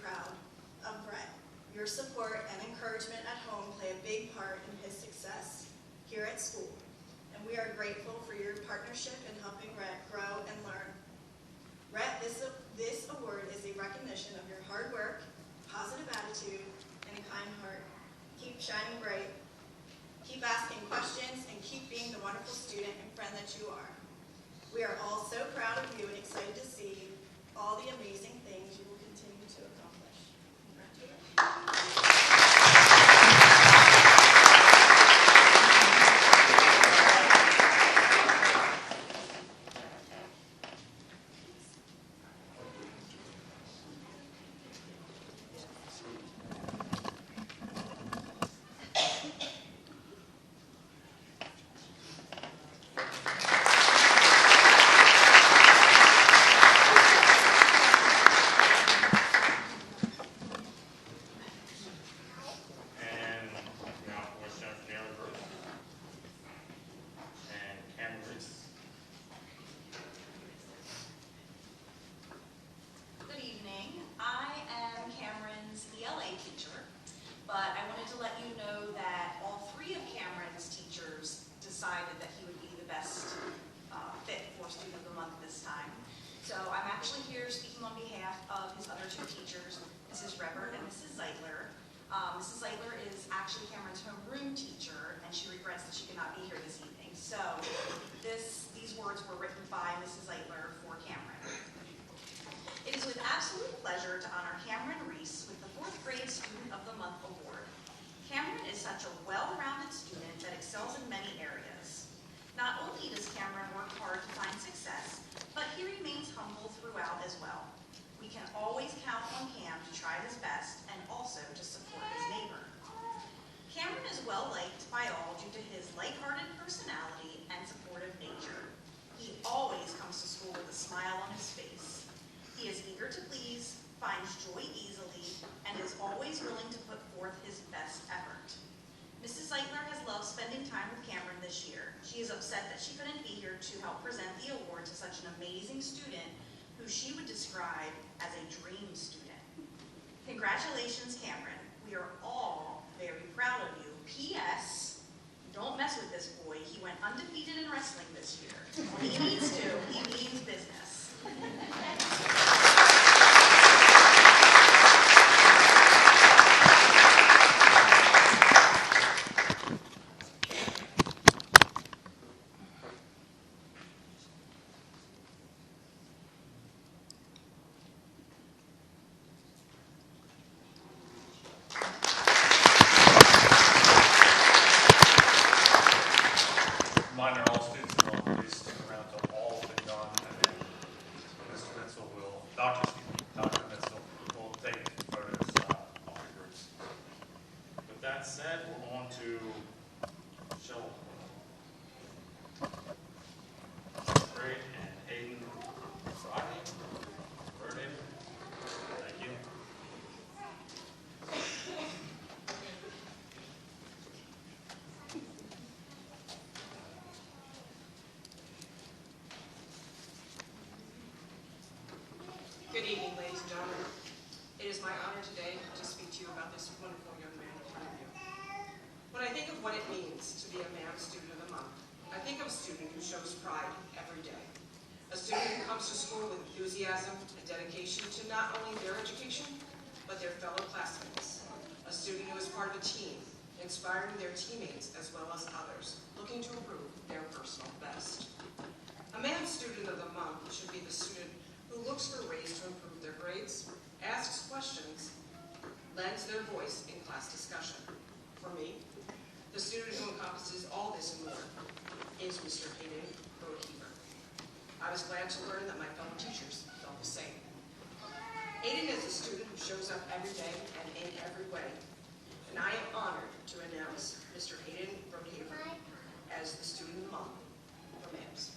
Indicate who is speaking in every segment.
Speaker 1: proud of Brett. Your support and encouragement at home play a big part in his success here at school, and we are grateful for your partnership in helping Rhett grow and learn. Rhett, this award is a recognition of your hard work, positive attitude, and a kind heart. Keep shining bright, keep asking questions, and keep being the wonderful student and friend that you are. We are all so proud of you and excited to see all the amazing things you will continue to accomplish. Congratulations.
Speaker 2: But I wanted to let you know that all three of Cameron's teachers decided that he would be the best fit for Student of the Month this time. So I'm actually here speaking on behalf of his other two teachers, Mrs. Rebert and Mrs. Zeitler. Mrs. Zeitler is actually Cameron's homeroom teacher, and she regrets that she could not be here this evening. So these words were written by Mrs. Zeitler for Cameron. It is with absolute pleasure to honor Cameron Reese with the 4th Grade Student of the Month Award. Cameron is such a well-rounded student that excels in many areas. Not only does Cameron work hard to find success, but he remains humble throughout as well. We can always count on Cam to try his best and also to support his neighbor. Cameron is well-liked by all due to his lighthearted personality and supportive nature. He always comes to school with a smile on his face. He is eager to please, finds joy easily, and is always willing to put forth his best effort. Mrs. Zeitler has loved spending time with Cameron this year. She is upset that she couldn't be here to help present the award to such an amazing student who she would describe as a dream student. Congratulations, Cameron. We are all very proud of you. P.S. Don't mess with this boy. He went undefeated in wrestling this year. When he needs to, he means business.
Speaker 3: Reminder, all students will please stick around till all has been done, and then Mr. Mitchell will, Dr. Mitchell will take photos of the groups. With that said, we're on to Shell. Great, and Hayden Friday. Vernon. Thank you.
Speaker 4: Good evening, ladies and gentlemen. It is my honor today to speak to you about this wonderful young man in front of you. When I think of what it means to be a MAM Student of the Month, I think of a student who shows pride every day. A student who comes to school with enthusiasm and dedication to not only their education, but their fellow classmates. A student who is part of a team, inspiring their teammates as well as others, looking to improve their personal best. A MAM Student of the Month should be the student who looks for ways to improve their grades, asks questions, lends their voice in class discussion. For me, the student who encompasses all this and more is Mr. Hayden Brookheaver. I was glad to learn that my fellow teachers felt the same. Hayden is a student who shows up every day and in every way, and I am honored to announce Mr. Hayden Brookheaver as the Student of the Month for MAMS.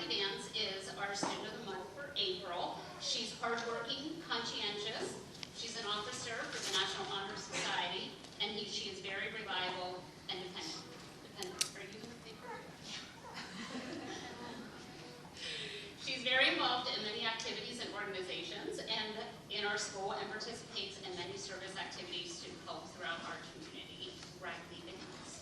Speaker 5: Rebecca Dance is our Student of the Month for April. She's hardworking, conscientious. She's an officer for the National Honor Society, and she is very reliable and dependent. Are you going to take her? She's very involved in many activities and organizations and in our school, and participates in many service activities to help throughout our community. Riley Dance.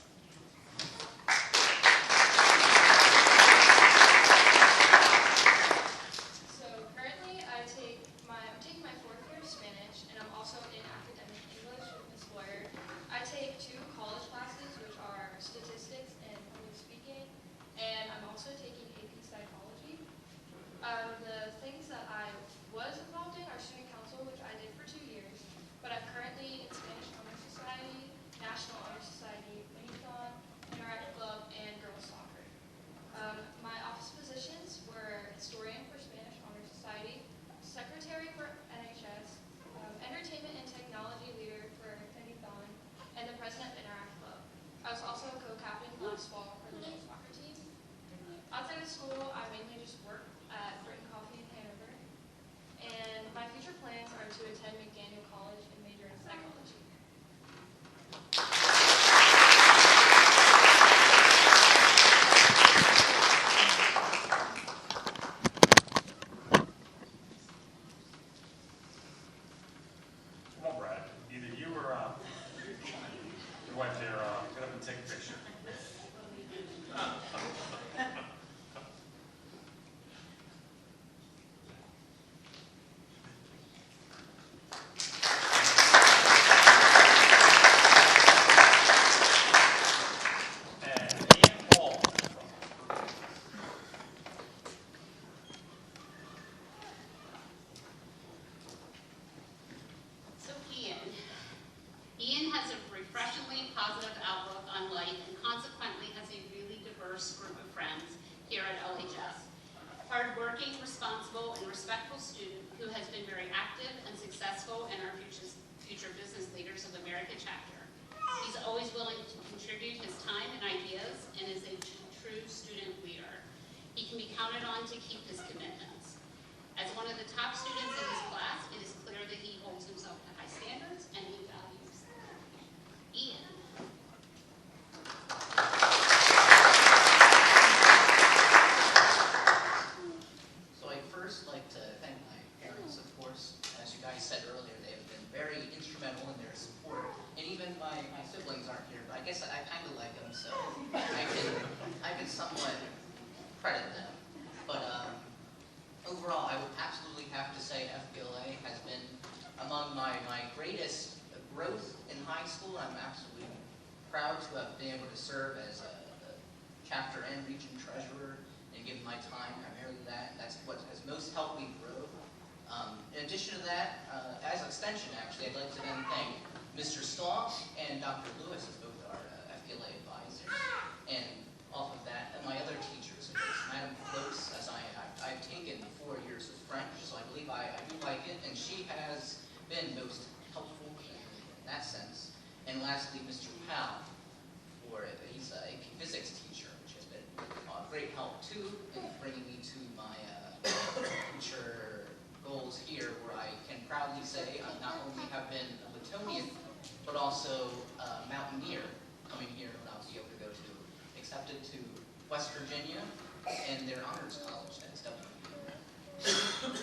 Speaker 6: So currently I'm taking my 4th year of Spanish, and I'm also in academic English with Miss Boyer. I take 2 college classes, which are statistics and public speaking, and I'm also taking AP psychology. The things that I was involved in are student council, which I did for 2 years, but I'm currently in Spanish Honor Society, National Honor Society, Mini-Thon, Interactive Club, and girls soccer. My office positions were historian for Spanish Honor Society, secretary for NHS, entertainment and technology leader for Mini-Thon, and the president of Interactive Club. I was also a co-captain last fall for the girls soccer team. Outside of school, I mainly just work at Britton Coffee in Hanover, and my future plans are to attend McDaniel College and major in psychology.
Speaker 3: Come on, Brad. Either you or your wife there, get up and take a picture. And Ian Paul.
Speaker 5: So Ian has a refreshingly positive outlook on life, and consequently has a really diverse group of friends here at LHS. Hardworking, responsible, and respectful student who has been very active and successful in our future business leaders of the America chapter. He's always willing to contribute his time and ideas, and is a true student leader. He can be counted on to keep his commitments. As one of the top students in his class, it is clear that he holds himself to high standards and he values them. Ian.
Speaker 7: So I'd first like to thank my parents, of course. As you guys said earlier, they have been very instrumental in their support. And even my siblings aren't here, but I guess I kind of like them, so I can somewhat credit them. But overall, I would absolutely have to say FBLA has been among my greatest growth in high school. I'm absolutely proud to have been able to serve as a chapter and region treasurer and give my time primarily to that. That's what has most helped me grow. In addition to that, as extension actually, I'd like to then thank Mr. Stonk and Dr. Lewis as both our FBLA advisors. And off of that, and my other teachers, of course, Madam Close, as I've taken 4 years of French, so I believe I do like it, and she has been most helpful in that sense. And lastly, Mr. Powell, he's a physics teacher, which has been great help too in bringing me to my future goals here, where I can proudly say I not only have been a Latonian, but also a Mountaineer, coming here when I'll be able to go to, accepted to West Virginia and their honors college, that's WVU.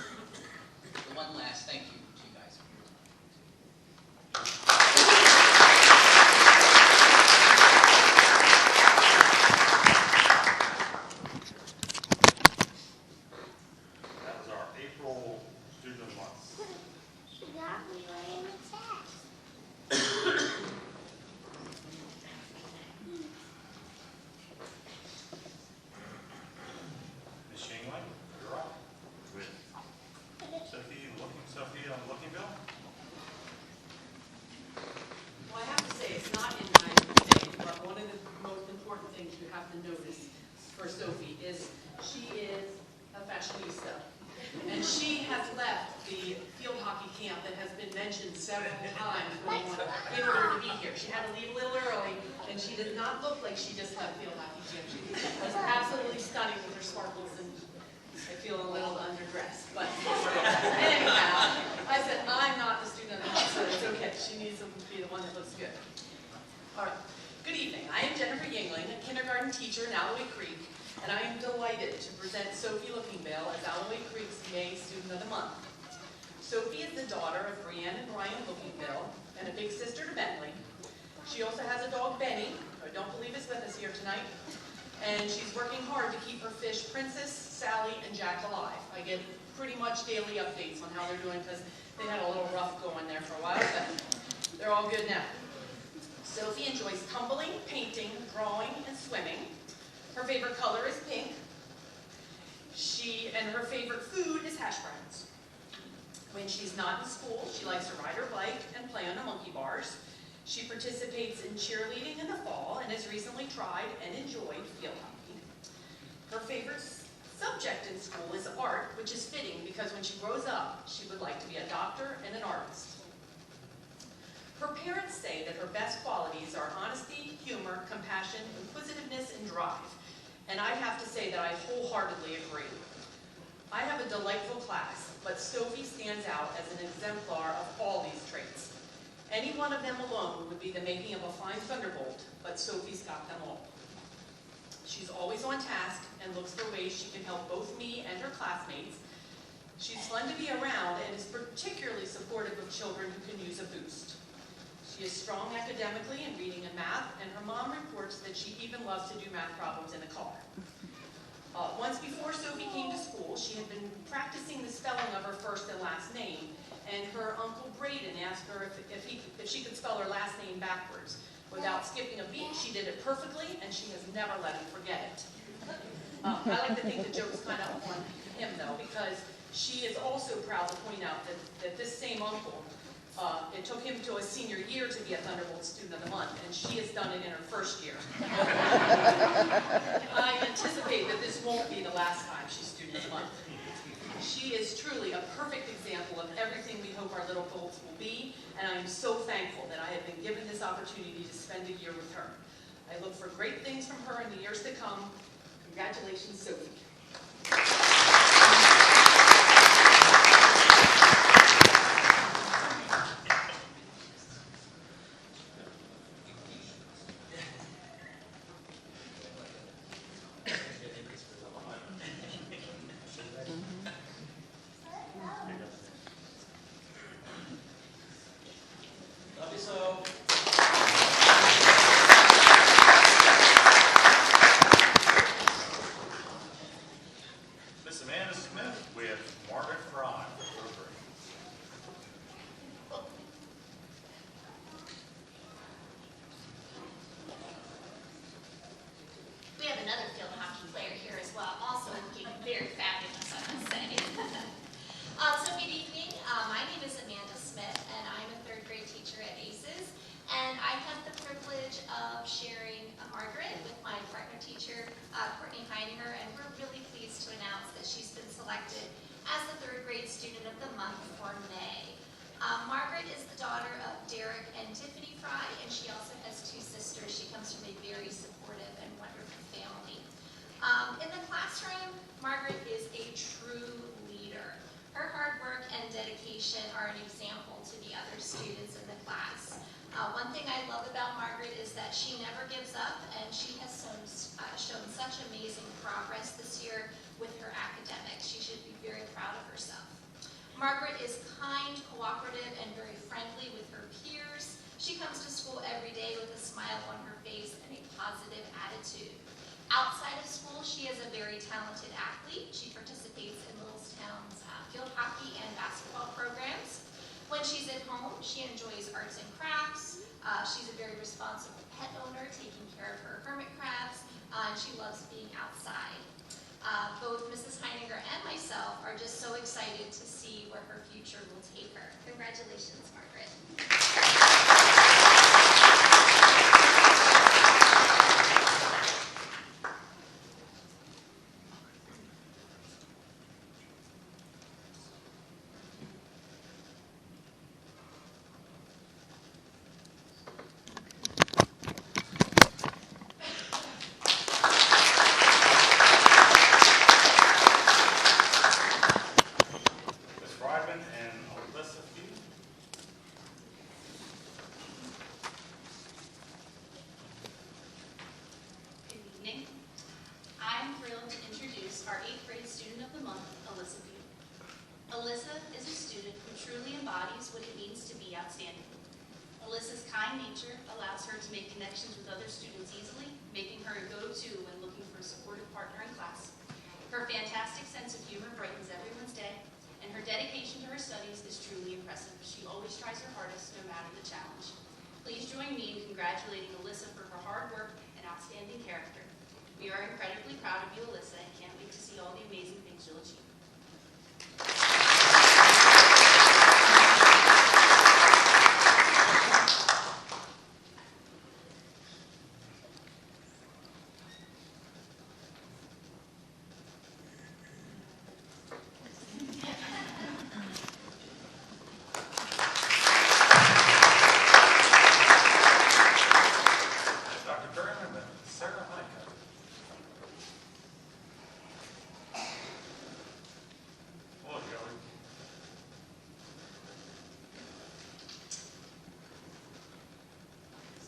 Speaker 7: So one last thank you to you guys for your time.
Speaker 3: That was our April student of the month.
Speaker 8: She got me right in the text.
Speaker 3: Ms. Shingway, you're up. Sophia on Looking Bill?
Speaker 9: Well, I have to say, it's not in my thing, but one of the most important things you have to notice for Sophie is she is a fashionista. And she has left the field hockey camp that has been mentioned several times in order to be here. She had to leave a little early, and she does not look like she just left field hockey camp. She was absolutely stunning with her sparkles and I feel a little underdressed, but anyhow, I said, I'm not the student of the month, so it's okay. She needs to be the one that looks good. All right. Good evening. I am Jennifer Yingling, a kindergarten teacher in Alloway Creek, and I am delighted to present Sophie Lookingbill as Alloway Creek's May Student of the Month. Sophie is the daughter of Brianne and Brian Lookingbill and a big sister to Bentley. She also has a dog, Benny, who I don't believe is with us here tonight, and she's working hard to keep her fish, Princess, Sally, and Jack alive. I get pretty much daily updates on how they're doing because they had a little rough going there for a while, but they're all good now. Sophie enjoys tumbling, painting, drawing, and swimming. Her favorite color is pink. And her favorite food is hash browns. When she's not in school, she likes to ride her bike and play on the monkey bars. She participates in cheerleading in the fall and has recently tried and enjoyed field hockey. Her favorite subject in school is art, which is fitting because when she grows up, she would like to be a doctor and an artist. Her parents say that her best qualities are honesty, humor, compassion, inquisitiveness, and drive. And I have to say that I wholeheartedly agree. I have a delightful class, but Sophie stands out as an exemplar of all these traits. Any one of them alone would be the making of a fine thunderbolt, but Sophie's got them all. She's always on task and looks for ways she can help both me and her classmates. She's fun to be around and is particularly supportive of children who can use a boost. She is strong academically in reading and math, and her mom reports that she even loves to do math problems in the car. Once before Sophie came to school, she had been practicing the spelling of her first and last name, and her uncle Braden asked her if she could spell her last name backwards. Without skipping a beat, she did it perfectly, and she has never let him forget it. I like to think the joke's kind of on him, though, because she is also proud to point out that this same uncle, it took him to a senior year to be a Thunderbolt Student of the Month, and she has done it in her first year. I anticipate that this won't be the last time she's Student of the Month. She is truly a perfect example of everything we hope our little bolts will be, and I am so thankful that I have been given this opportunity to spend a year with her. I look for great things from her in the years to come. Congratulations, Sophie.
Speaker 10: Love you so.
Speaker 3: Miss Amanda Smith with Margaret Fry.
Speaker 11: We have another field hockey player here as well, also looking very fabulous, I must say. So good evening. My name is Amanda Smith, and I'm a third grade teacher at ACES. And I have the privilege of sharing Margaret with my partner teacher, Courtney Heininger, and we're really pleased to announce that she's been selected as the third grade student of the month for May. Margaret is the daughter of Derek and Tiffany Fry, and she also has two sisters. She comes from a very supportive and wonderful family. In the classroom, Margaret is a true leader. Her hard work and dedication are an example to the other students in the class. One thing I love about Margaret is that she never gives up, and she has shown such amazing progress this year with her academics. She should be very proud of herself. Margaret is kind, cooperative, and very friendly with her peers. She comes to school every day with a smile on her face and a positive attitude. Outside of school, she is a very talented athlete. She participates in Littlestown's field hockey and basketball programs. When she's at home, she enjoys arts and crafts. She's a very responsible pet owner, taking care of her hermit crabs, and she loves being outside. Both Mrs. Heininger and myself are just so excited to see where her future will take her. Congratulations, Margaret.
Speaker 5: embodies what it means to be outstanding. Alyssa's kind nature allows her to make connections with other students easily, making her a go-to when looking for a supportive partner in class. Her fantastic sense of humor brightens everyone's day, and her dedication to her studies is truly impressive. She always tries her hardest, no matter the challenge. Please join me in congratulating Alyssa for her hard work and outstanding character. We are incredibly proud of you, Alyssa, and can't wait to see all the amazing things you'll achieve.
Speaker 3: Dr. Berman and Sarah Honeycutt. Hello, Kelly.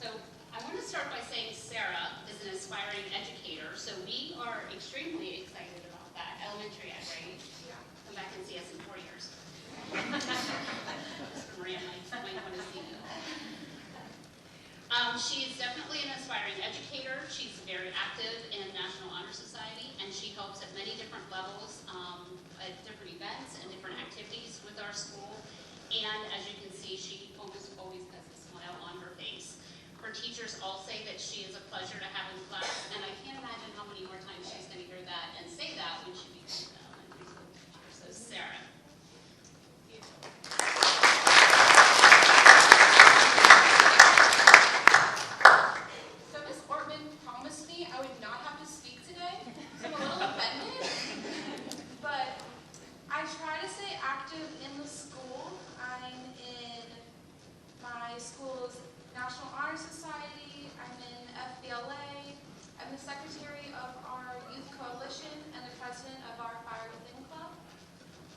Speaker 5: So I want to start by saying Sarah is an aspiring educator, so we are extremely excited about that. Elementary ed, right? Yeah. Come back and see us in 4 years. Mr. Maria might want to see you. She is definitely an aspiring educator. She's very active in National Honor Society, and she helps at many different levels, at different events and different activities with our school. And as you can see, she almost always has a smile on her face. Her teachers all say that she is a pleasure to have in class, and I can't imagine how many more times she's going to hear that and say that when she becomes an elementary school teacher. So Sarah.
Speaker 10: So Ms. Ortman promised me I would not have to speak today, so I'm a little offended. But I try to stay active in the school. I'm in my school's National Honor Society. I'm in FBLA. I'm the secretary of our youth coalition and the president of our Fire Within Club.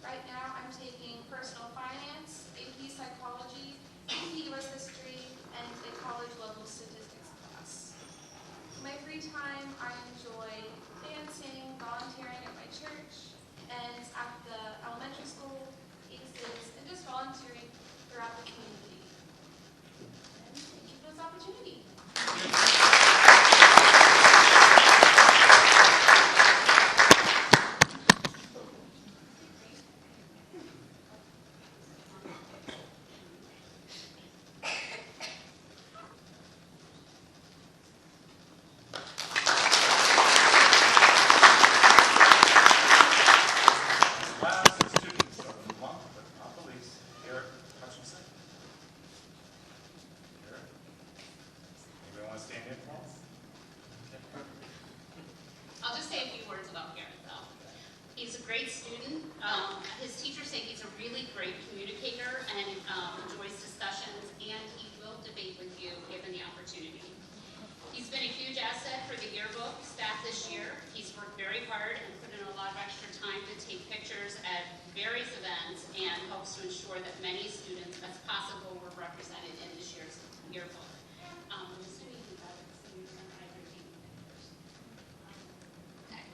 Speaker 10: Right now, I'm taking personal finance, AP psychology, AP US history, and a college-level statistics class. In my free time, I enjoy dancing, volunteering at my church, and at the elementary school, ACES, and just volunteering throughout the community. And thank you for this opportunity.
Speaker 3: Last students of the month, but not the least, Garrett Hutchinson. Garrett, anybody want to stand in for us?
Speaker 5: I'll just say a few words about Garrett, though. He's a great student. His teachers say he's a really great communicator and enjoys discussions, and he will debate with you given the opportunity. He's been a huge asset for the yearbook staff this year. He's worked very hard and put in a lot of extra time to take pictures at various events and helps to ensure that many students as possible were represented in this year's yearbook. I'm assuming he got it, so you're going to either take pictures. Okay.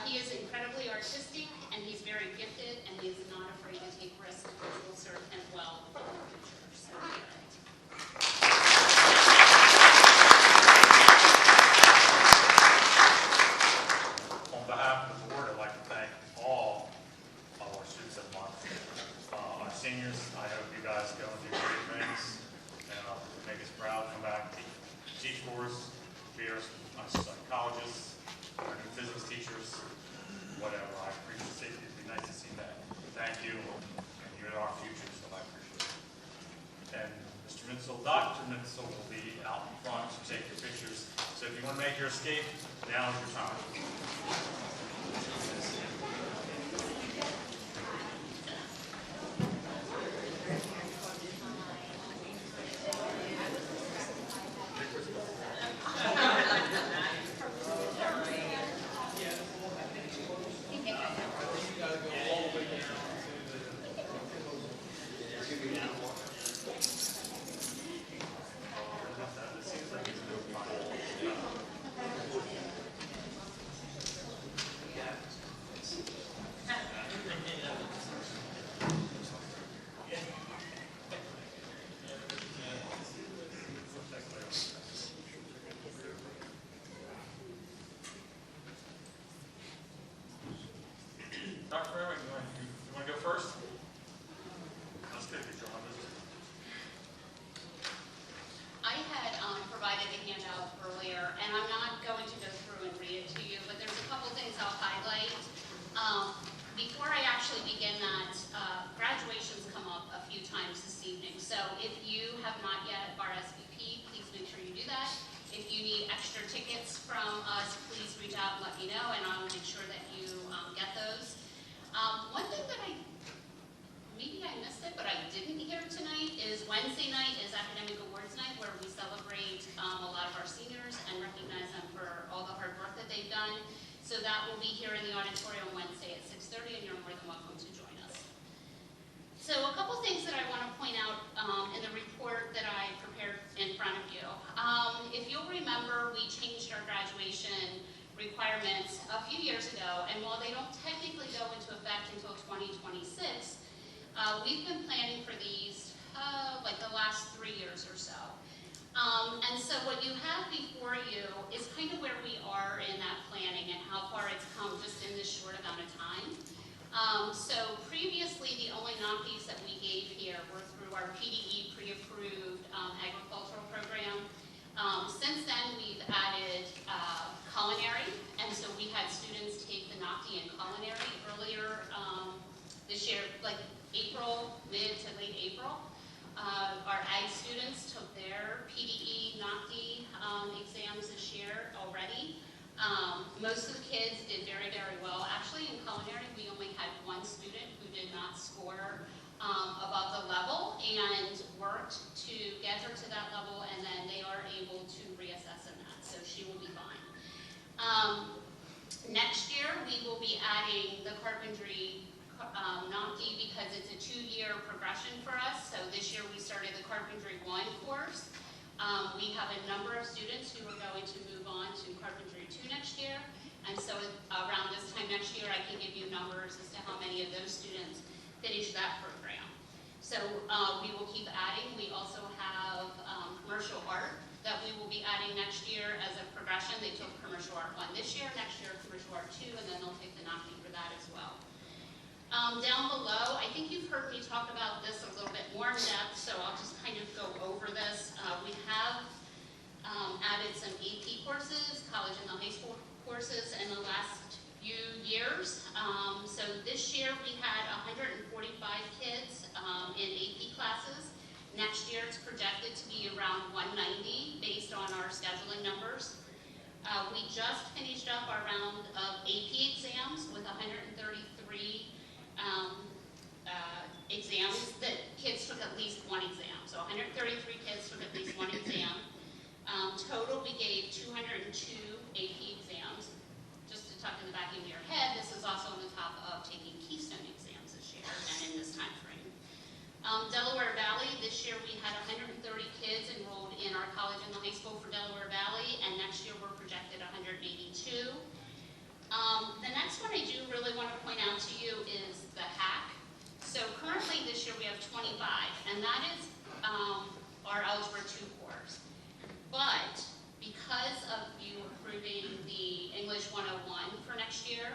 Speaker 5: He is incredibly artistic, and he's very gifted, and he is not afraid to take risks, which will serve him well in the future. So, Garrett.
Speaker 3: On behalf of the board, I'd like to thank all of our students of the month. Our seniors, I hope you guys go and do great things and make us proud, come back, teach for us, be our psychologists, our new physics teachers, whatever. I appreciate it. It'd be nice to see that. Thank you, and you're our future, so I appreciate it. And Mr. Mitchell, Dr. Mitchell will be out in front to take your pictures. So if you want to make your escape, now is your time.
Speaker 5: So if you have not yet RSVP, please make sure you do that. If you need extra tickets from us, please reach out and let me know, and I will make sure that you get those. One thing that maybe I missed it, but I didn't hear tonight, is Wednesday night is Academic Awards Night, where we celebrate a lot of our seniors and recognize them for all the hard work that they've done. So that will be here in the auditorium Wednesday at 6:30, and you're more than welcome to join us. So a couple things that I want to point out in the report that I prepared in front of you. If you'll remember, we changed our graduation requirements a few years ago, and while they don't technically go into effect until 2026, we've been planning for these like the last 3 years or so. And so what you have before you is kind of where we are in that planning and how far it's come just in this short amount of time. So previously, the only NOCTIs that we gave here were through our PDE pre-approved agricultural program. Since then, we've added culinary, and so we had students take the NOCTI in culinary earlier this year, like April, mid to late April. Our ag students took their PDE NOCTI exams this year already. Most of the kids did very, very well. Actually, in culinary, we only had one student who did not score above the level and worked to get her to that level, and then they are able to reassess in that, so she will be fine. Next year, we will be adding the carpentry NOCTI because it's a 2-year progression for us. So this year we started the Carpentry 1 course. We have a number of students who are going to move on to Carpentry 2 next year. And so around this time next year, I can give you numbers as to how many of those students finish that program. So we will keep adding. We also have commercial art that we will be adding next year as a progression. They took commercial art 1 this year, next year commercial art 2, and then they'll take the NOCTI for that as well. Down below, I think you've heard me talk about this a little bit more in depth, so I'll just kind of go over this. We have added some AP courses, college and the high school courses in the last few years. So this year we had 145 kids in AP classes. Next year it's projected to be around 190 based on our scheduling numbers. We just finished up our round of AP exams with 133 exams that kids took at least one exam. So 133 kids took at least one exam. Total, we gave 202 AP exams. Just to tuck in the back of your head, this is also on the top of taking Keystone exams this year and in this time frame. Delaware Valley, this year we had 130 kids enrolled in our college and the high school for Delaware Valley, and next year we're projected 182. The next one I do really want to point out to you is the HAC. So currently this year we have 25, and that is our Algebra 2 course. But because of you approving the English 101 for next year,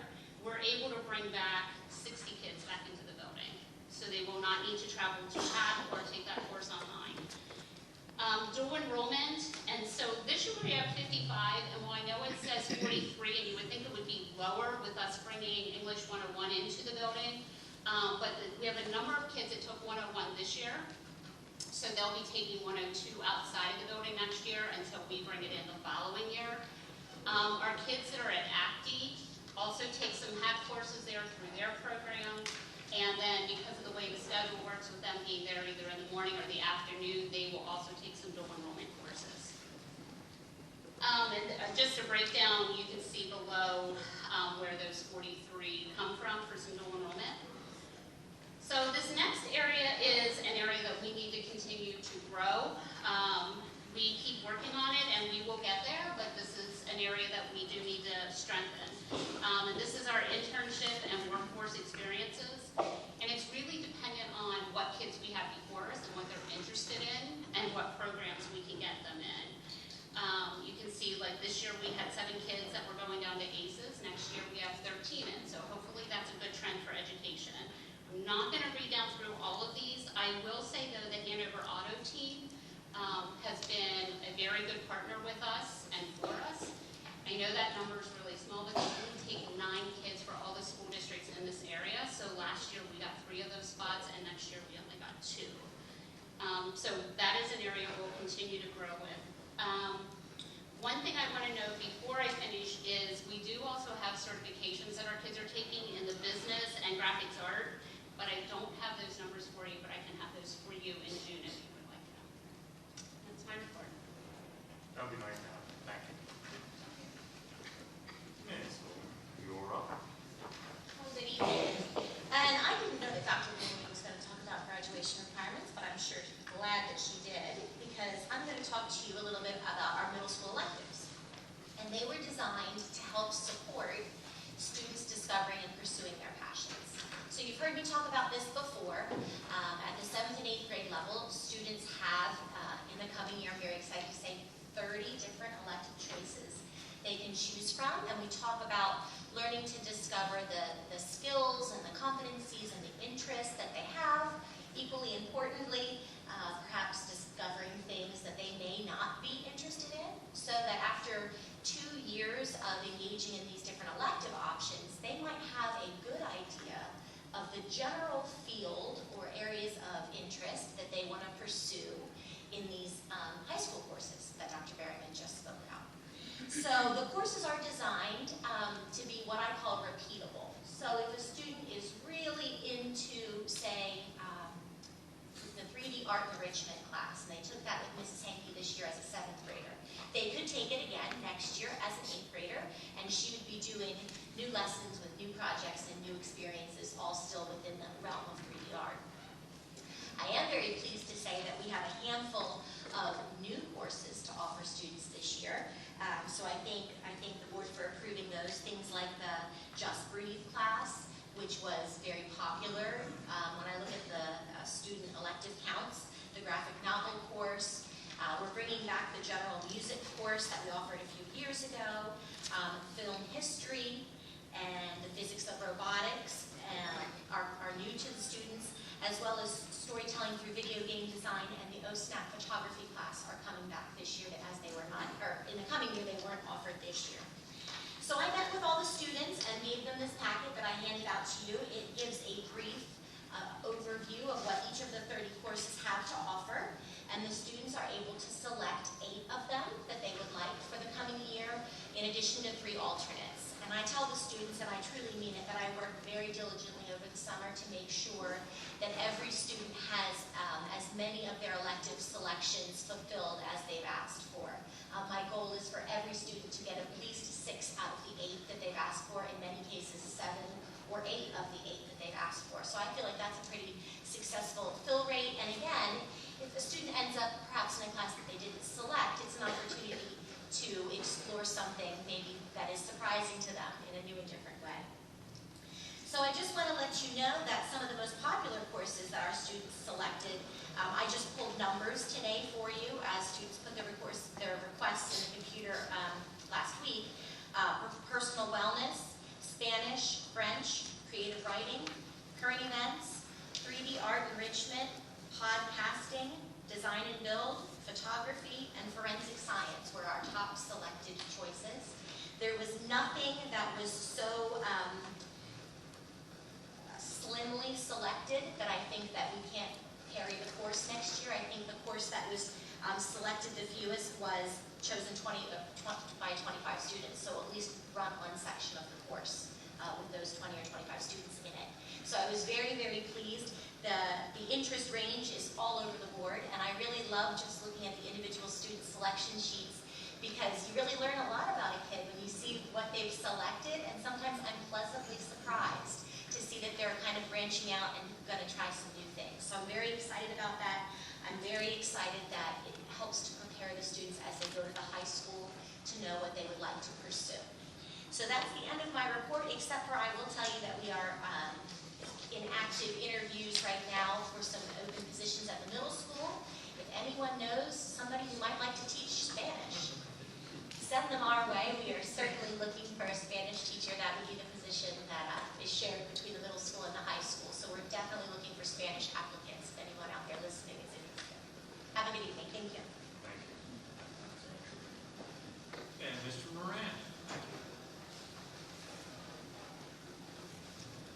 Speaker 5: we're able to bring back 60 kids back into the building. So they will not need to travel to HAC or take that course online. Dual enrollment, and so this year we have 55, and while I know it says 43, and you would think it would be lower with us bringing English 101 into the building, but we have a number of kids that took 101 this year, so they'll be taking 102 outside of the building next year until we bring it in the following year. Our kids that are at ACTI also take some HAC courses there through their program. And then because of the way the schedule works with them being there either in the morning or the afternoon, they will also take some dual enrollment courses. And just to break down, you can see below where those 43 come from for some dual enrollment. So this next area is an area that we need to continue to grow. We keep working on it and we will get there, but this is an area that we do need to strengthen. And this is our internship and workforce experiences. And it's really dependent on what kids we have before us and what they're interested in and what programs we can get them in. You can see like this year we had 7 kids that were going down to ACES. Next year we have 13 in. So hopefully that's a good trend for education. I'm not going to read down through all of these. I will say though the Hanover Auto team has been a very good partner with us and for us. I know that number is really small, but we only take 9 kids for all the school districts in this area. So last year we got 3 of those spots, and next year we only got 2. So that is an area we'll continue to grow with. One thing I want to note before I finish is we do also have certifications that our kids are taking in the business and graphics art, but I don't have those numbers for you, but I can have those for you in June if you would like them. That's my report.
Speaker 3: That would be nice now. Thank you. Ms. You're up.
Speaker 11: Well, good evening. And I didn't know that Dr. Bowie was going to talk about graduation requirements, but I'm sure she's glad that she did, because I'm going to talk to you a little bit about our middle school electives. And they were designed to help support students discovering and pursuing their passions. So you've heard me talk about this before. At the 7th and 8th grade level, students have, in the coming year, I'm very excited to say, 30 different elective choices they can choose from. And we talk about learning to discover the skills and the competencies and the interests that they have. Equally importantly, perhaps discovering things that they may not be interested in, so that after 2 years of engaging in these different elective options, they might have a good idea of the general field or areas of interest that they want to pursue in these high school courses that Dr. Berryman just spoke about. So the courses are designed to be what I call repeatable. So if a student is really into, say, the 3D art enrichment class, and they took that with Mrs. Hankey this year as a 7th grader, they could take it again next year as an 8th grader, and she would be doing new lessons with new projects and new experiences, all still within the realm of 3D art. I am very pleased to say that we have a handful of new courses to offer students this year. So I thank the board for approving those. Things like the Just Breathe class, which was very popular. When I look at the student elective counts, the graphic novel course, we're bringing back the general music course that we offered a few years ago, film history, and the physics of robotics are new to the students, as well as storytelling through video game design, and the OSNAP photography class are coming back this year, as they were not, or in the coming year they weren't offered this year. So I met with all the students and gave them this packet that I handed out to you. It gives a brief overview of what each of the 30 courses have to offer, and the students are able to select 8 of them that they would like for the coming year, in addition to 3 alternates. And I tell the students, and I truly mean it, that I work very diligently over the summer to make sure that every student has as many of their elective selections fulfilled as they've asked for. My goal is for every student to get at least 6 out of the 8 that they've asked for, in many cases 7 or 8 of the 8 that they've asked for. So I feel like that's a pretty successful fill rate. And again, if a student ends up perhaps in a class that they didn't select, it's an opportunity to explore something maybe that is surprising to them in a new and different way. So I just want to let you know that some of the most popular courses that our students selected, I just pulled numbers today for you as students put their requests in the computer last week. Personal wellness, Spanish, French, creative writing, current events, 3D art enrichment, podcasting, design and build, photography, and forensic science were our top selected choices. There was nothing that was so slimly selected that I think that we can't carry the course next year. I think the course that was selected the fewest was chosen by 25 students, so at least run one section of the course with those 20 or 25 students in it. So I was very, very pleased. The interest range is all over the board, and I really love just looking at the individual student selection sheets, because you really learn a lot about a kid when you see what they've selected, and sometimes I'm pleasantly surprised to see that they're kind of branching out and going to try some new things. So I'm very excited about that. I'm very excited that it helps to prepare the students as they go to the high school to know what they would like to pursue. So that's the end of my report, except for I will tell you that we are in active interviews right now for some open positions at the middle school. If anyone knows somebody who might like to teach Spanish, send them our way. We are certainly looking for a Spanish teacher. That would be the position that is shared between the middle school and the high school. So we're definitely looking for Spanish applicants if anyone out there listening is interested. Have a good evening. Thank you.
Speaker 3: Thank you. And Mr. Moran.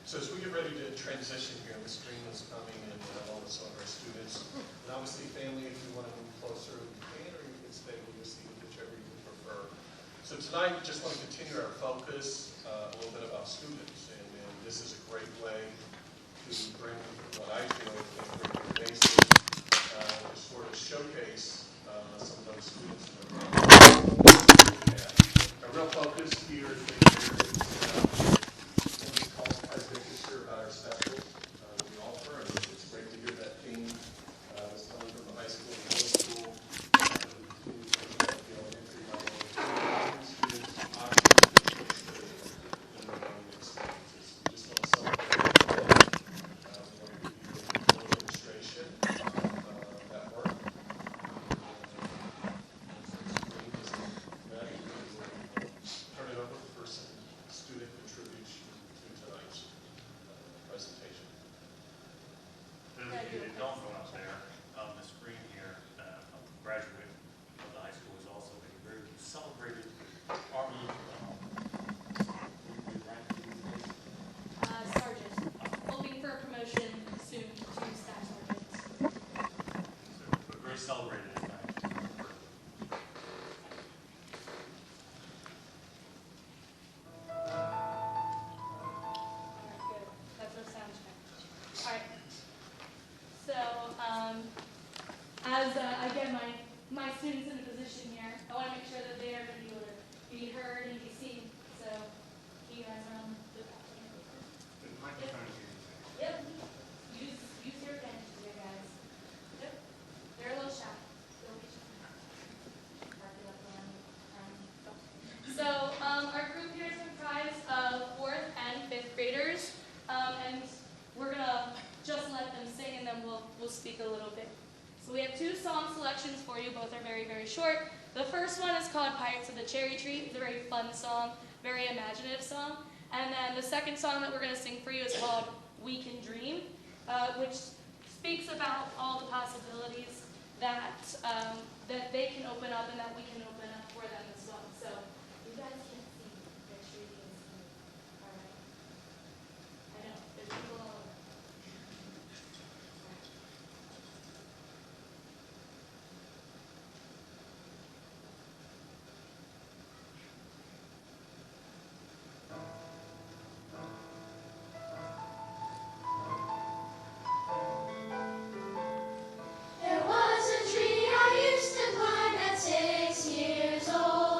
Speaker 12: So as we get ready to transition here, Ms. Green is coming and along with some of our students, and obviously family tonight, we just want to continue our focus a little bit about students, and this is a great way to bring what I feel is a great basis to sort of showcase some of those students that are our real focus here is what we call presentation here about our specials that we offer, and it's great to hear that theme that's coming from the high school and middle school.
Speaker 3: Celebrated tonight.
Speaker 6: Alright, good. That's our sound check. Alright. So, as I get my students in a position here, I want to make sure that they are going to be able to be heard and be seen. So, can you guys the
Speaker 3: Microphone is
Speaker 6: Yep. Use your advantage here, guys. Yep. They're a little shy. They'll be shy. So, our group here is comprised of 4th and 5th graders, and we're gonna just let them sing, and then we'll speak a little bit. So we have 2 song selections for you. Both are very, very short. The first one is called Pirates of the Cherry Tree. It's a very fun song, very imaginative song. And then the second song that we're gonna sing for you is called We Can Dream, which speaks about all the possibilities that that they can open up and that we can open up for them as well. So you guys can see, make sure you can see. All right. I know, there's people all over.
Speaker 8: There was a tree I used to climb at 6 years old.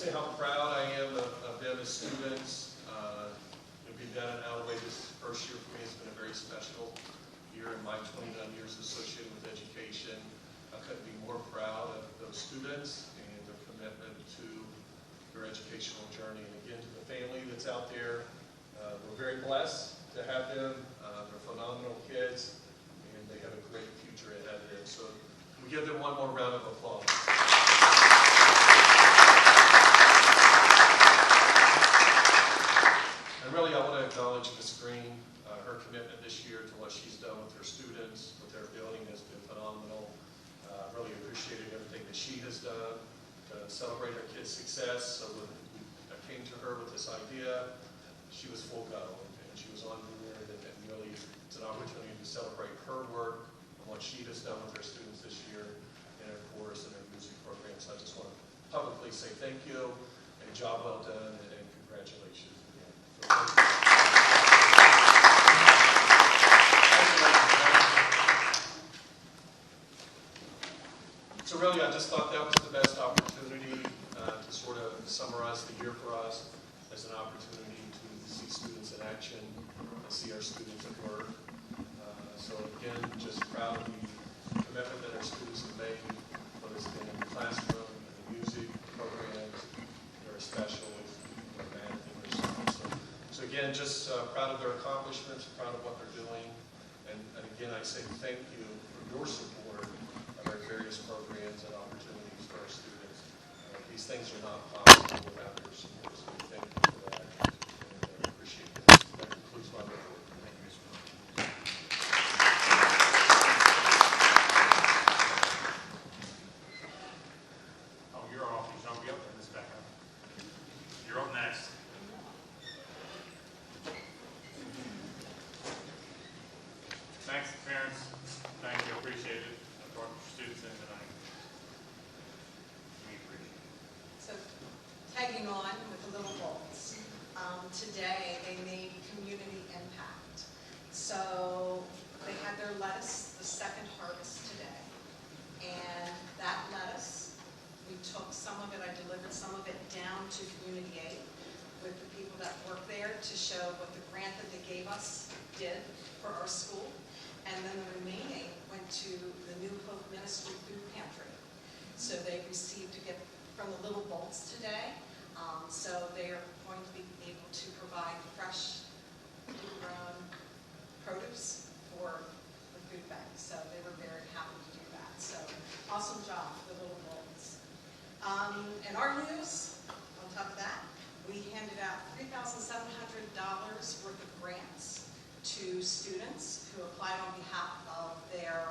Speaker 12: say how proud I am of them as students. Being down in Alloway this first year for me has been a very special year in my 29 years associated with education. I couldn't be more proud of those students and their commitment to their educational journey. And again, to the family that's out there, we're very blessed to have them. They're phenomenal kids, and they have a great future ahead of them. So we give them one more round of applause. And really, I want to acknowledge Ms. Green. Her commitment this year to what she's done with her students, with their building, has been phenomenal. Really appreciated everything that she has done to celebrate our kids' success. So when I came to her with this idea, she was full go, and she was on board, and really it's an opportunity to celebrate her work and what she has done with her students this year in her chorus and her music program. So I just want to publicly say thank you, and job well done, and congratulations again. So thank you. So really, I just thought that was the best opportunity to sort of summarize the year for us as an opportunity to see students in action and see our students at work. So again, just proud of the commitment that our students have made, whether it's been in the classroom, in the music programs, or especially in the math and their science. So again, just proud of their accomplishments, proud of what they're doing. And again, I say thank you for your support of our various programs and opportunities for our students. These things are not possible without your support, so we thank you for that, and I appreciate it. That concludes my report. Thank you, Mr. Miller.
Speaker 3: Oh, you're off. You shall be up in this back up. You're up next. Thanks, parents. Thank you. Appreciate it. I brought your students in tonight. We appreciate it.
Speaker 13: So, tagging on with the little bolts, today they made community impact. So they had their lettuce, the second harvest today, and that lettuce, we took some of it, I delivered some of it down to Community Aid with the people that work there to show what the grant that they gave us did for our school. And then the remaining went to the New Hope Ministry Food Pantry. So they received a gift from the Little Bolts today. So they are going to be able to provide fresh, grown produce for the food bank. So they were very happy to do that. So awesome job for the Little Bolts. In our news, on top of that, we handed out $3,700 worth of grants to students who applied on behalf of their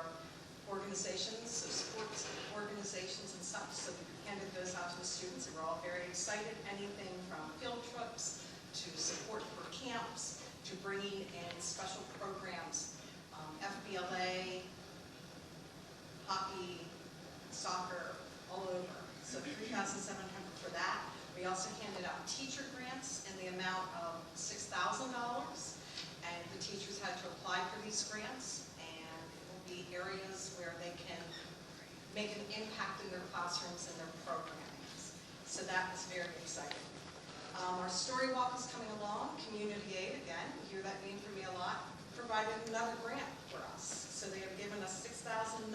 Speaker 13: organizations, so sports organizations and such. So we handed those out to the students, and we're all very excited. Anything from field trips to support for camps to bringing in special programs, FBLA, hockey, soccer, all over. So $3,700 for that. We also handed out teacher grants in the amount of $6,000. And the teachers had to apply for these grants, and it will be areas where they can make an impact in their classrooms and their programmings. So that is very exciting. Our story walk is coming along. Community Aid, again, you hear that name from me a lot, provided another grant for us. So they have given us $6,930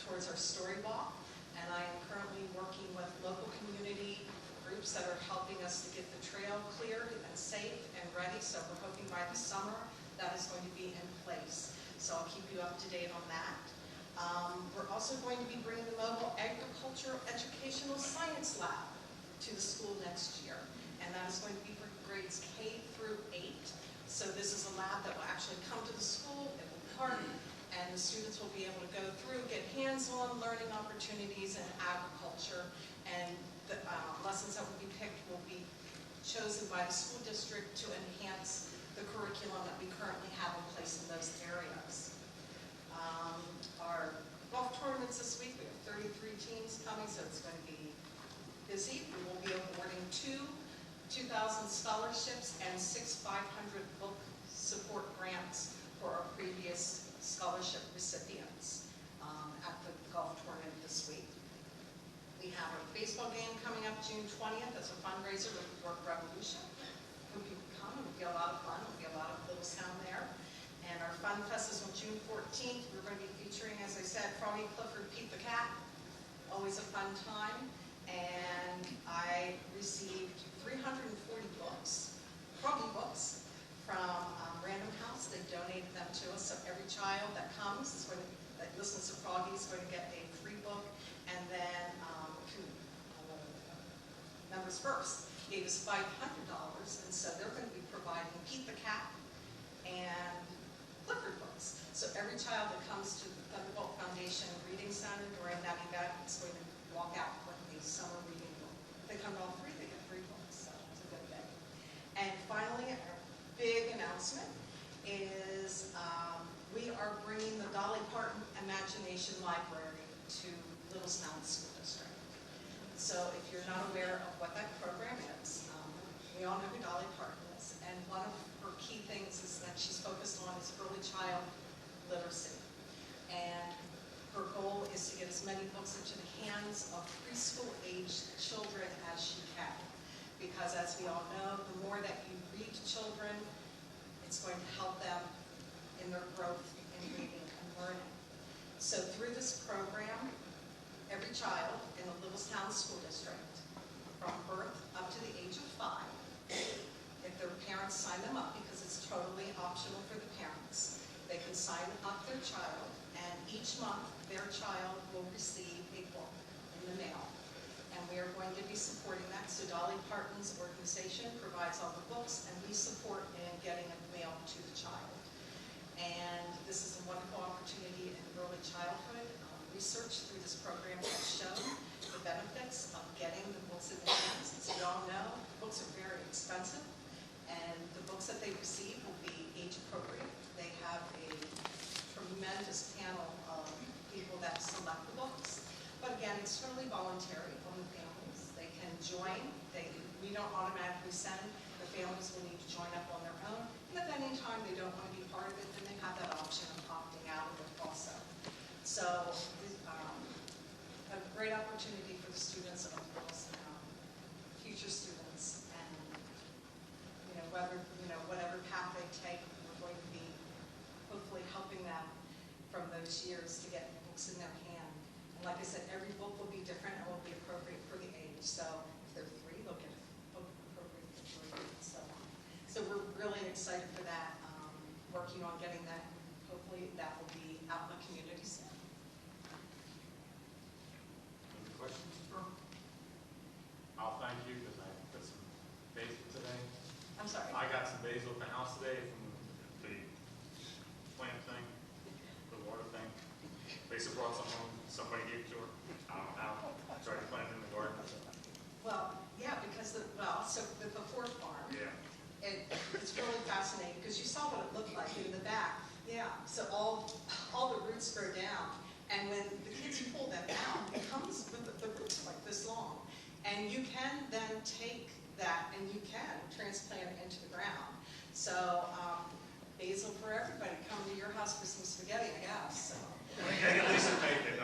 Speaker 13: towards our story walk. And I am currently working with local community groups that are helping us to get the trail cleared and safe and ready. So we're hoping by the summer that is going to be in place. So I'll keep you up to date on that. We're also going to be bringing the Mobile Agriculture Educational Science Lab to the school next year. And that is going to be for grades K through 8. So this is a lab that will actually come to the school, it will park, and the students will be able to go through, get hands-on learning opportunities in agriculture, and the lessons that will be picked will be chosen by the school district to enhance the curriculum that we currently have in place in those areas. Our golf tournaments this week, we have 33 teams coming, so it's going to be busy. We will be awarding 2 2,000 scholarships and 6 500 book support grants for our previous scholarship recipients at the golf tournament this week. We have our baseball game coming 20th as a fundraiser with Work Revolution. Hope you can come. It'll be a lot of fun. It'll be a lot of Littlestown there. And our Fun Fest is on June 14th. We're going to be featuring, as I said, Froggy Clifford, Pete the Cat. Always a fun time. And I received 340 books, Froggy books, from Random House. They donated them to us. So every child that comes is going to, that listens to Froggy is going to get a free book. And then Members First gave us $500, and so they're going to be providing Pete the Cat and Clifford books. So every child that comes to the Thunderbolt Foundation Reading Center during that event is going to walk out with a summer reading book. If they come to all three, they get 3 books, so it's a good thing. And finally, our big announcement is we are bringing the Dolly Parton Imagination Library to Littlestown School District. So if you're not aware of what that program is, we all know who Dolly Parton is, and one of her key things is that she's focused on is early child literacy. And her goal is to get as many books into the hands of preschool-aged children as she can. Because as we all know, the more that you read to children, it's going to help them in their growth in reading and learning. So through this program, every child in the Littlestown School District, from birth up to the age of 5, if their parents sign them up, because it's totally optional for the parents, they can sign up their child, and each month their child will receive a book in the mail. And we are going to be supporting that. So Dolly Parton's organization provides all the books, and we support in getting it mailed to the child. And this is a wonderful opportunity in early childhood. Research through this program has shown the benefits of getting the books in their hands. As we all know, books are very expensive, and the books that they receive will be age appropriate. They have a tremendous panel of people that select the books. But again, it's totally voluntary on the families. They can join. We don't automatically send. The families will need to join up on their own. And if at any time they don't want to be part of it, then they have that option of opting out of it also. So a great opportunity for the students of Littlestown, future students, and whatever path they take, we're going to be hopefully helping them from those years to get books in their hand. And like I said, every book will be different and will be appropriate for the age. So if they're 3, they'll get a book appropriate for 3, and so on. So we're really excited for that. Working on getting that. Hopefully that will be out in the community soon.
Speaker 3: Any questions? I'll thank you because I put some basil today.
Speaker 13: I'm sorry.
Speaker 3: I got some basil at the house today from the plant thing, the water thing. Lisa brought some home. Somebody gave it to her. I don't know. I tried to plant it in the garden.
Speaker 13: Well, yeah, because so with the Ford farm,
Speaker 3: Yeah.
Speaker 13: it's really fascinating because you saw what it looked like in the back. Yeah, so all the roots grow down, and when the kids pull them out, it comes with the roots like this long, and you can then take that and you can transplant it into the ground. So basil for everybody. Come to your house for some spaghetti, I guess. So.
Speaker 3: At least make it.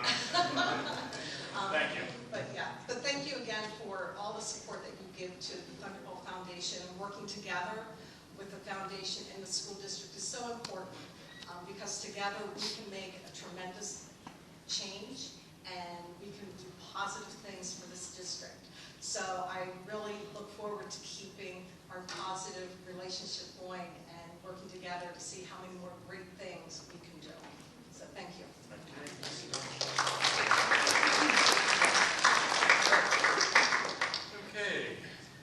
Speaker 3: Thank you.
Speaker 13: But thank you again for all the support that you give to the Thunderbolt Foundation, and working together with the foundation and the school district is so important because together we can make a tremendous change and we can do positive things for this district. So I really look forward to keeping our positive relationship going and working together to see how many more great things we can do. So thank you.
Speaker 3: Okay,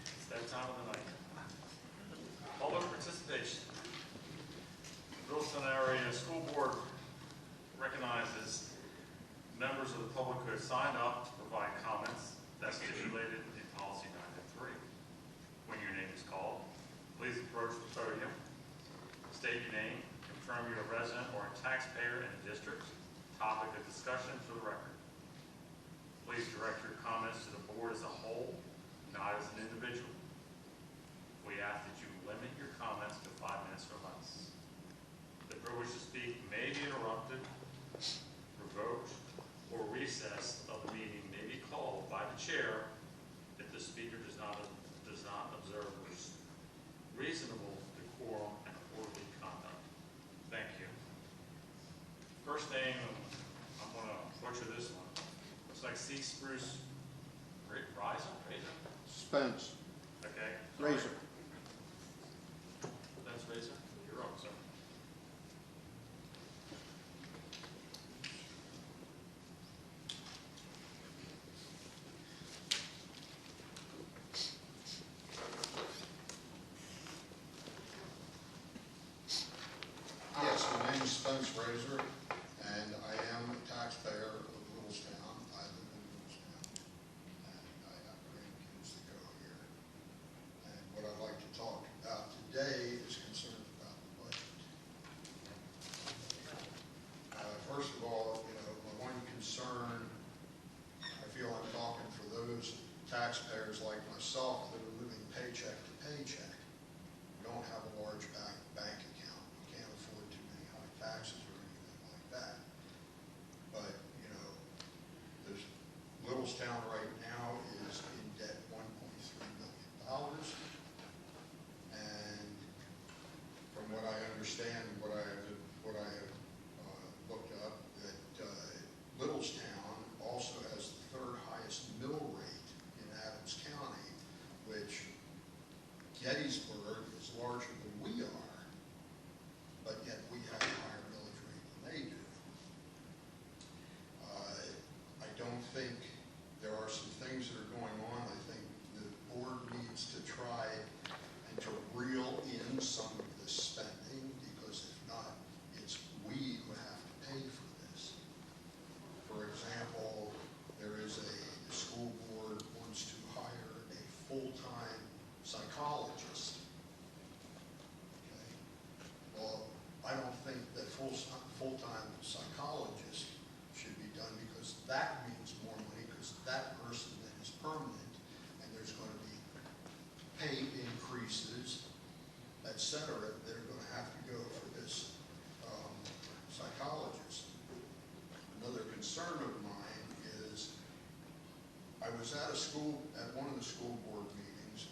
Speaker 3: it's that time of the night. Public participation. Littlestown Area School Board recognizes members of the public who have signed up to provide comments that's stipulated in policy 9.3. When your name is called, please approach the podium, state your name, confirm you're a resident or a taxpayer in the district, topic of discussion for the record. Please direct your comments to the board as a whole, not as an individual. We ask that you limit your comments to 5 minutes or less. The privilege to speak may be interrupted, revoked, or recessed of the meeting may be called by the chair if the speaker does not first thing, I'm gonna butcher this one. Looks like sea spruce razor?
Speaker 14: Spence,
Speaker 3: Okay.
Speaker 14: razor.
Speaker 3: That's razor? You're wrong, sir.
Speaker 14: Yes, my name is Spence Razor, and I am a taxpayer of Littlestown. I live in Littlestown, and I have grandkids that go here. And what I'd like to talk about today is concerns about the budget. First of all, my one concern, I feel I'm talking for those taxpayers like myself that are living paycheck to paycheck. We don't have a large bank account. We can't afford too many high taxes or anything like that. But, there's Littlestown right now is in debt $1.3 million. And from what I understand, what I have looked up, that Littlestown also has the third highest mill rate in Adams County, which Gettysburg is larger than we are, but yet we have a higher millage rate than they do. I don't think there are some things that are going on. I think the board needs to try and to reel in some of this spending, because if not, it's we who have to pay for this. For example, the school board wants to hire a full-time psychologist. Okay. Well, I don't think that full-time psychologist should be done, because that means more money, because that person then is permanent, and there's going to be pay increases, et cetera, that are going to have to go for this psychologist. Another concern of mine is, I was at one of the school board meetings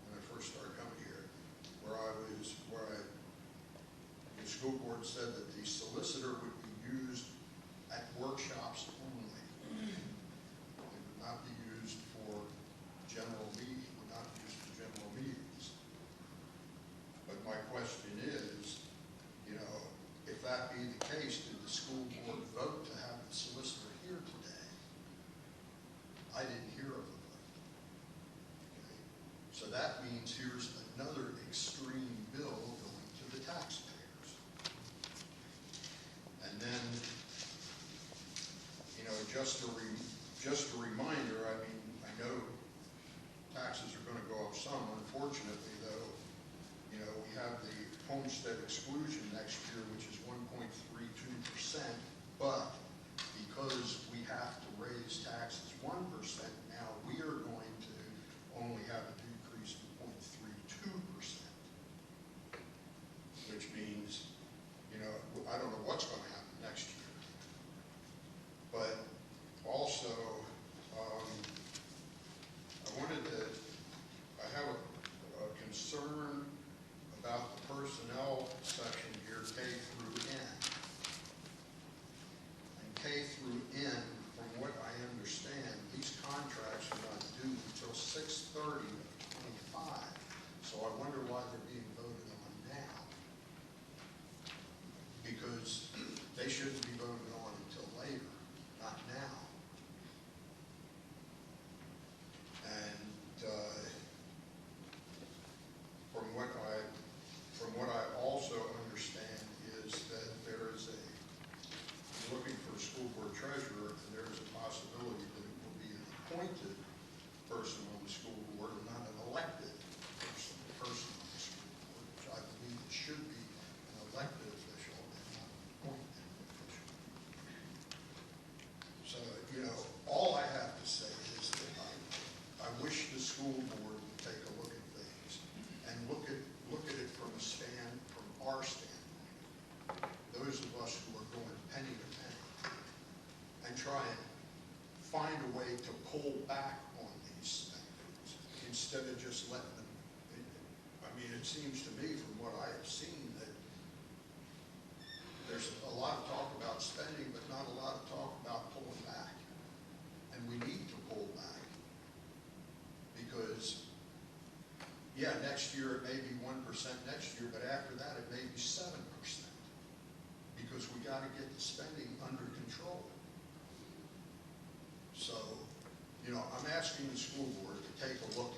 Speaker 14: when I first started coming here, where the school board said that the solicitor would be used at workshops only. It would not be used for general meetings. But my question is, if that be the case, did the school board vote to have the solicitor here today? I didn't hear of a vote. Okay. So that means here's another extreme bill going to the taxpayers. And then, just a reminder, I know taxes are going to go up some. Unfortunately, though, we have the homestead exclusion next year, which is 1.32%, but because we have to raise taxes 1%, now we are going to only have a decrease of 0.32%, which means, I don't know what's going to happen next year. But also, I have a concern about the personnel section here, K through N. And K through N, from what I understand, these contracts are not due until 6/30 of 25. So I wonder why they're being voted on now. Because they shouldn't be voted on until later, not now. And from what I also understand is that there is looking for a school board treasurer, and there is a possibility that it will be an appointed person on the school board and not an elected person on the school board, which I believe it should be an elected official and not an appointed official. So, all I have to say is that I wish the school board would take a look at things and look at it from our standpoint, those of us who are going penny to penny, and try and find a way to pull back on these spendings instead of just letting them. It seems to me, from what I have seen, that next year it may be 1% next year, but after that it may be 7%. Because we got to get the spending under control. So, you know, I'm asking the school board to take a look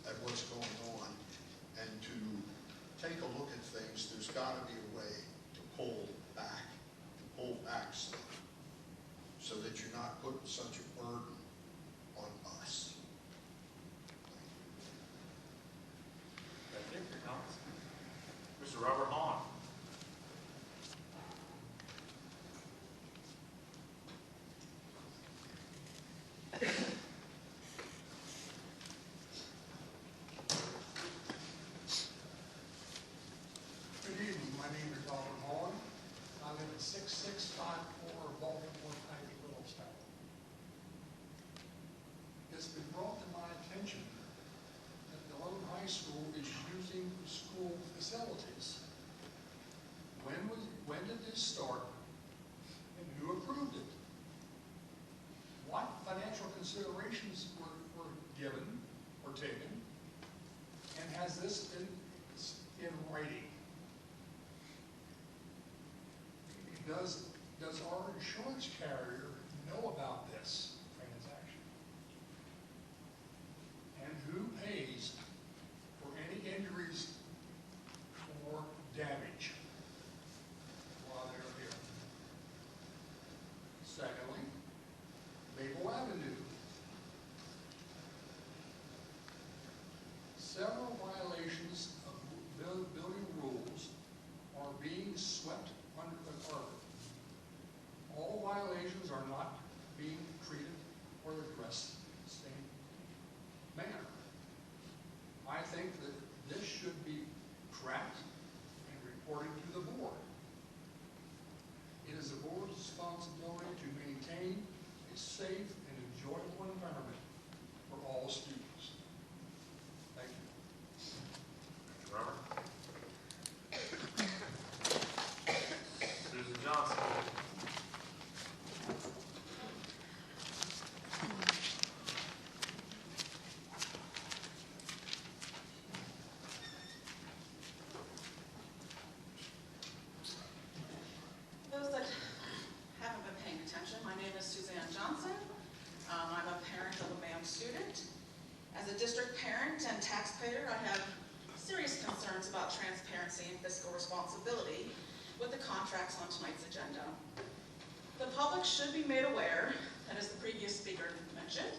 Speaker 14: at what's going on and to take a look at things. There's got to be a way to pull back stuff, so that you're not putting such a burden on us.
Speaker 3: Thank you for your comments. Mr. Robert Hahn.
Speaker 15: Good evening, my name is Robert Holland. I live at 6654 Baltimore Pike, Williamstown. It's been brought to my attention that the Logan High School is using school facilities. When did this start and who approved it? What financial considerations were given or taken? And has this been in writing? Does our insurance carrier know about this transaction? And who pays for any injuries or damage while they're here? Secondly, Maple Avenue. Several violations of building rules are being swept under the carpet. All violations are not being treated or addressed in the same manner. I think that this should be tracked and reported to the board. It is the board's responsibility to maintain a safe and enjoyable environment for all students. Thank you.
Speaker 3: Thank you, Robert. Susan Johnson.
Speaker 16: Those that haven't been paying attention, my name is Suzanne Johnson. I'm a parent of a MAM student. As a district parent and taxpayer, I have serious concerns about transparency and fiscal responsibility with the contracts on tonight's agenda. The public should be made aware, and as the previous speaker mentioned,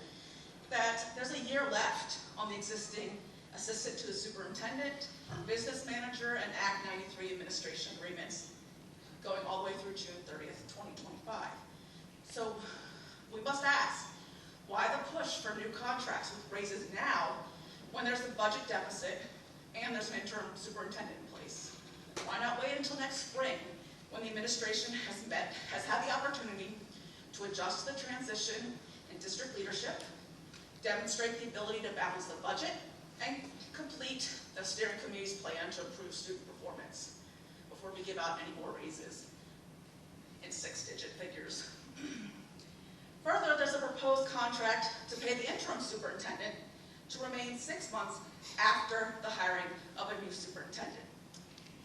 Speaker 16: that there's a year left on the existing assistant to the superintendent, business manager, and Act 93 administration agreements, going all the way through June 30th, 2025. So we must ask, why the push for new contracts with raises now when there's a budget deficit and there's an interim superintendent in place? Why not wait until next spring when the administration has had the opportunity to adjust the transition in district leadership, demonstrate the ability to balance the budget, and complete the steering committee's plan to improve student performance before we give out any more raises in 6-digit figures. Further, there's a proposed contract to pay the interim superintendent to remain 6 months after the hiring of a new superintendent.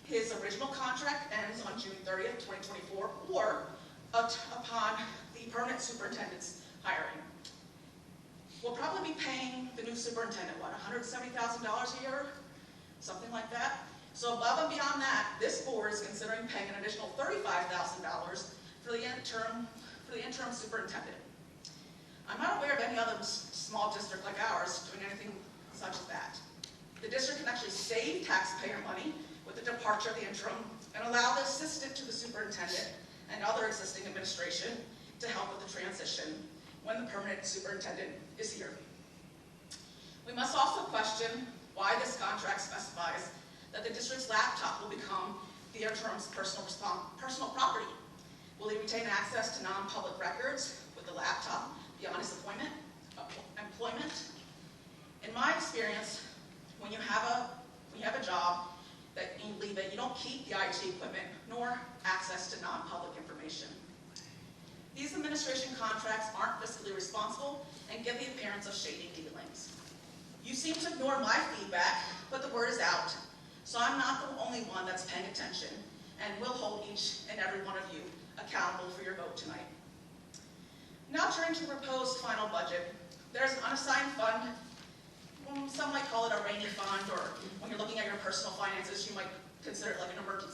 Speaker 16: His original contract ends on June 30th, 2024, or upon the permanent superintendent's hiring. We'll probably be paying the new superintendent, what, $170,000 a year? Something like that. So above and beyond that, this board is considering paying an additional $35,000 for the interim superintendent. I'm not aware of any other small district like ours doing anything such as that. The district can actually save taxpayer money with the departure of the interim and allow the assistant to the superintendent and other existing administration to help with the transition when the permanent superintendent is here. We must also question why this contract specifies that the district's laptop will become the interim's personal property. Will he retain access to non-public records with the laptop beyond his employment? In my experience, when you have a job that you leave it, you don't keep the IT equipment nor access to non-public information. These administration contracts aren't fiscally responsible and give the appearance of shady dealings. You seem to ignore my feedback, but the word is out. So I'm not the only one that's paying attention, and will hold each and every one of you accountable for your vote tonight. Now turning to the proposed final budget, there's an unassigned fund. Some might call it a rainy fund, or when you're looking at your personal finances, you might consider it like an emergency